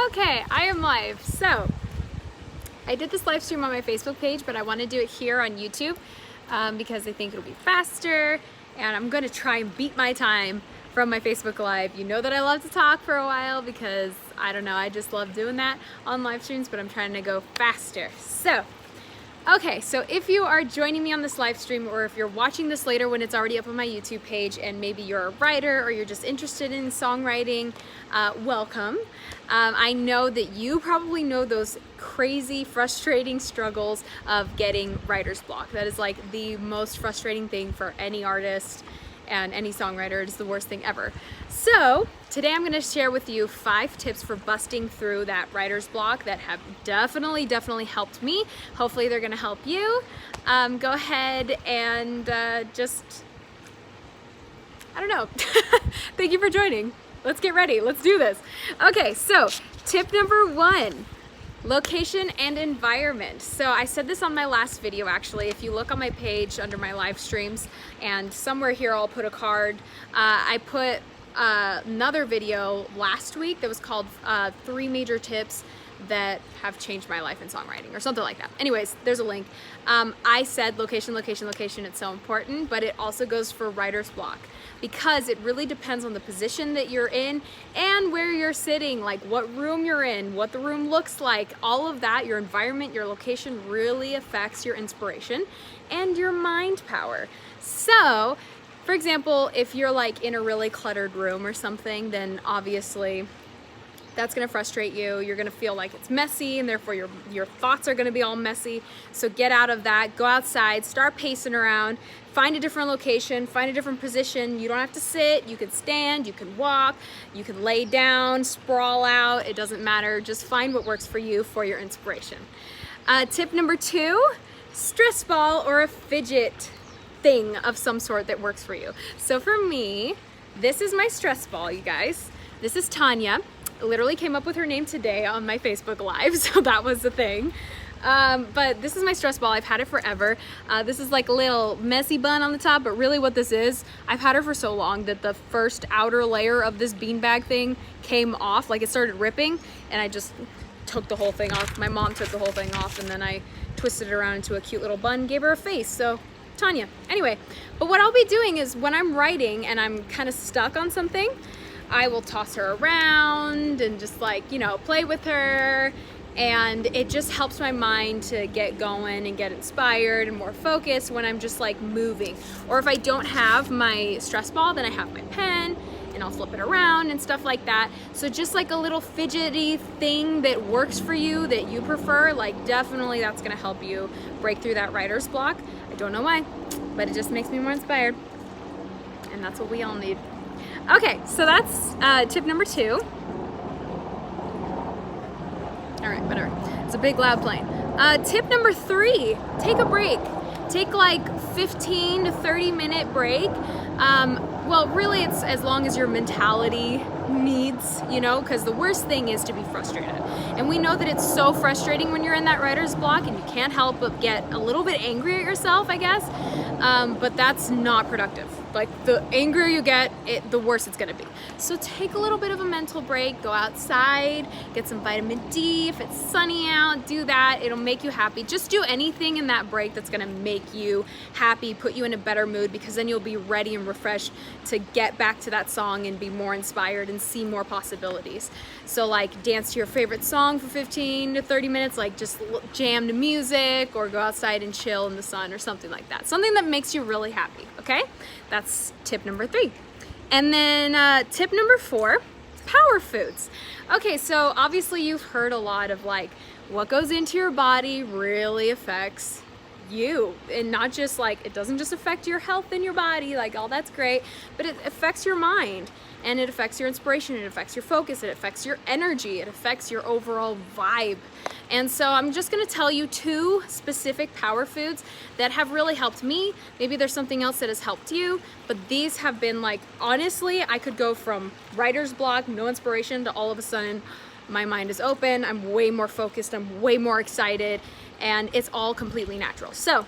Okay, I am live. So, I did this live stream on my Facebook page, but I want to do it here on YouTube because I think it'll be faster, and I'm going to try and beat my time from my Facebook Live. You know that I love to talk for a while because, I don't know, I just love doing that on live streams, but I'm trying to go faster. So, okay, so if you are joining me on this live stream, or if you're watching this later when it's already up on my YouTube page, and maybe you're a writer or you're just interested in songwriting, welcome. I know that you probably know those crazy, frustrating struggles of getting writer's block. That is like the most frustrating thing for any artist and any songwriter. It is the worst thing ever. So today I'm going to share with you 5 tips for busting through that writer's block that have definitely helped me. Hopefully they're going to help you. Go ahead and just, I don't know. Thank you for joining. Let's get ready. Let's do this. Okay, so tip number 1. Location and environment. So I said this on my last video actually. If you look on my page under my live streams, and somewhere here I'll put a card. I put another video last week that was called 3 major tips that have changed my life in songwriting, or something like that. Anyways, there's a link. I said location, it's so important, but it also goes for writer's block, because it really depends on the position that you're in and where you're sitting, like what room you're in, what the room looks like, all of that, your environment, your location really affects your inspiration and your mind power. So, for example, if you're like in a really cluttered room or something, then obviously that's gonna frustrate you. You're gonna feel like it's messy, and therefore your thoughts are gonna be all messy. So get out of that, go outside, start pacing around, find a different location, find a different position. You don't have to sit, you can stand, you can walk, you can lay down, sprawl out, it doesn't matter. Just find what works for you for your inspiration. Tip number 2, stress ball or a fidget thing of some sort that works for you. So for me, this is my stress ball, you guys. This is Tanya. Literally came up with her name today on my Facebook Live, so that was the thing. But this is my stress ball. I've had it forever. This is like a little messy bun on the top, but really what this is, I've had her for so long that the first outer layer of this beanbag thing came off, like it started ripping, and I just took the whole thing off. My mom took the whole thing off, and then I twisted it around into a cute little bun, gave her a face. So Tanya. Anyway, but what I'll be doing is when I'm writing and I'm kind of stuck on something, I will toss her around and just like, you know, play with her, and it just helps my mind to get going and get inspired and more focused when I'm just like moving. Or if I don't have my stress ball, then I have my pen and I'll flip it around and stuff like that. So just like a little fidgety thing that works for you, that you prefer, like definitely that's gonna help you break through that writer's block. I don't know why, but it just makes me more inspired, and that's what we all need. Okay, so that's tip number 2. All right, whatever. It's a big loud plane. Tip number 3, take a break. Take like 15 to 30 minute break. Well, really it's as long as your mentality needs, you know, because the worst thing is to be frustrated. And we know that it's so frustrating when you're in that writer's block and you can't help but get a little bit angry at yourself, I guess. But that's not productive. Like the angrier you get, the worse it's gonna be. So take a little bit of a mental break, go outside, get some vitamin D. If it's sunny out, do that. It'll make you happy. Just do anything in that break that's gonna make you happy, put you in a better mood, because then you'll be ready and refreshed to get back to that song and be more inspired and see more possibilities. So like dance to your favorite song for 15 to 30 minutes, like just jam to music, or go outside and chill in the sun or something like that. Something that makes you really happy, okay? That's tip number 3. And then tip number 4, power foods. Okay, so obviously you've heard a lot of like what goes into your body really affects you, and not just like, it doesn't just affect your health in your body, like all that's great, but it affects your mind, and it affects your inspiration, it affects your focus, it affects your energy, it affects your overall vibe. And so I'm just gonna tell you 2 specific power foods that have really helped me. Maybe there's something else that has helped you, but these have been like, honestly, I could go from writer's block, no inspiration, to all of a sudden my mind is open, I'm way more focused, I'm way more excited, and it's all completely natural. So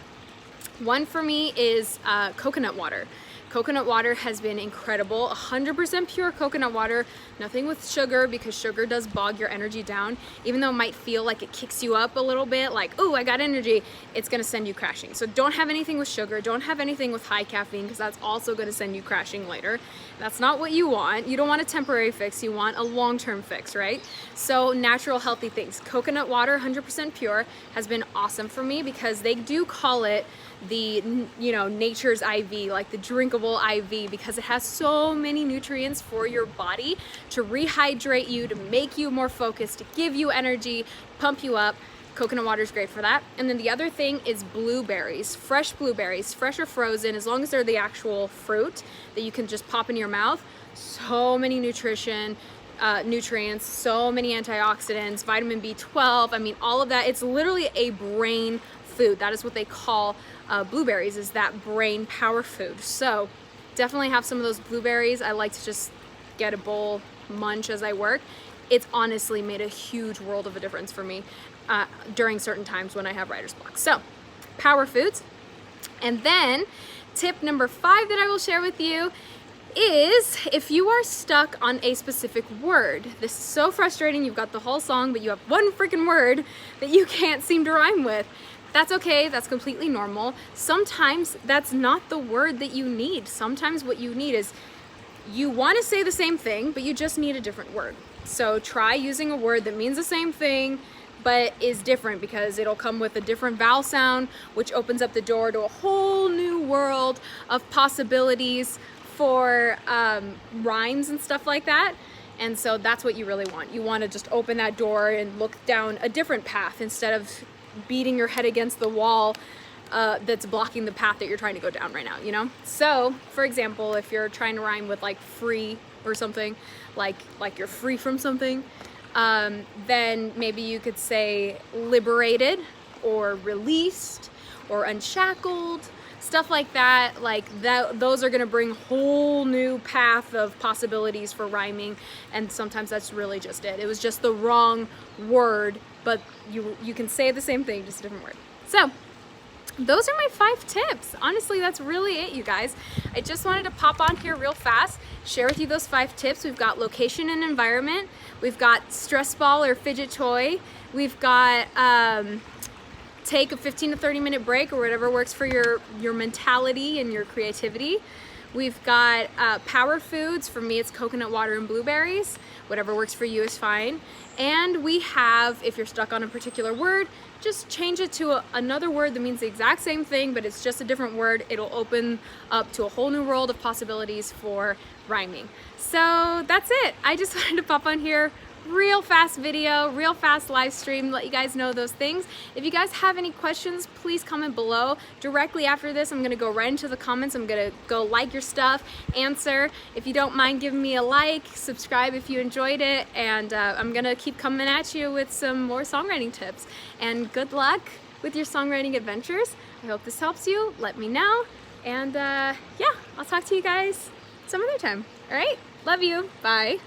one for me is coconut water. Coconut water has been incredible. 100% pure coconut water, nothing with sugar, because sugar does bog your energy down. Even though it might feel like it kicks you up a little bit, like, oh, I got energy, it's gonna send you crashing. So don't have anything with sugar, don't have anything with high caffeine, because that's also gonna send you crashing later. That's not what you want. You don't want a temporary fix, you want a long-term fix, right? So natural, healthy things. Coconut water, 100% pure, has been awesome for me, because they do call it the, you know, nature's IV, like the drinkable IV, because it has so many nutrients for your body to rehydrate you, to make you more focused, to give you energy, pump you up. Coconut water is great for that. And then the other thing is blueberries, fresh or frozen, as long as they're the actual fruit that you can just pop in your mouth. So many nutrients, so many antioxidants, vitamin B12, I mean, all of that. It's literally a brain food. That is what they call blueberries, is that brain power food. So definitely have some of those blueberries. I like to just get a bowl, munch as I work. It's honestly made a huge world of a difference for me during certain times when I have writer's block. So power foods. And then tip number 5 that I will share with you is, if you are stuck on a specific word, this is so frustrating, you've got the whole song, but you have one freaking word that you can't seem to rhyme with. That's okay, that's completely normal. Sometimes that's not the word that you need. Sometimes what you need is, you want to say the same thing, but you just need a different word. So try using a word that means the same thing, but is different, because it'll come with a different vowel sound, which opens up the door to a whole new world of possibilities for rhymes and stuff like that. And so that's what you really want. You want to just open that door and look down a different path, instead of beating your head against the wall that's blocking the path that you're trying to go down right now, you know? So, for example, if you're trying to rhyme with like free or something, like you're free from something, then maybe you could say liberated, or released, or unshackled, stuff like that. Like that, those are gonna bring a whole new path of possibilities for rhyming, and sometimes that's really just it. It was just the wrong word, but you can say the same thing, just a different word. So those are my 5 tips. Honestly, that's really it, you guys. I just wanted to pop on here real fast, share with you those 5 tips. We've got location and environment. We've got stress ball or fidget toy. We've got take a 15 to 30 minute break, or whatever works for your mentality and your creativity. We've got power foods. For me, it's coconut water and blueberries. Whatever works for you is fine. And we have, if you're stuck on a particular word, just change it to another word that means the exact same thing, but it's just a different word. It'll open up to a whole new world of possibilities for rhyming. So that's it. I just wanted to pop on here, real fast video, real fast live stream, let you guys know those things. If you guys have any questions, please comment below. Directly after this, I'm gonna go right into the comments. I'm gonna go like your stuff, answer. If you don't mind giving me a like, subscribe if you enjoyed it, and I'm gonna keep coming at you with some more songwriting tips. And good luck with your songwriting adventures. I hope this helps you. Let me know. And yeah, I'll talk to you guys some other time. All right? Love you. Bye.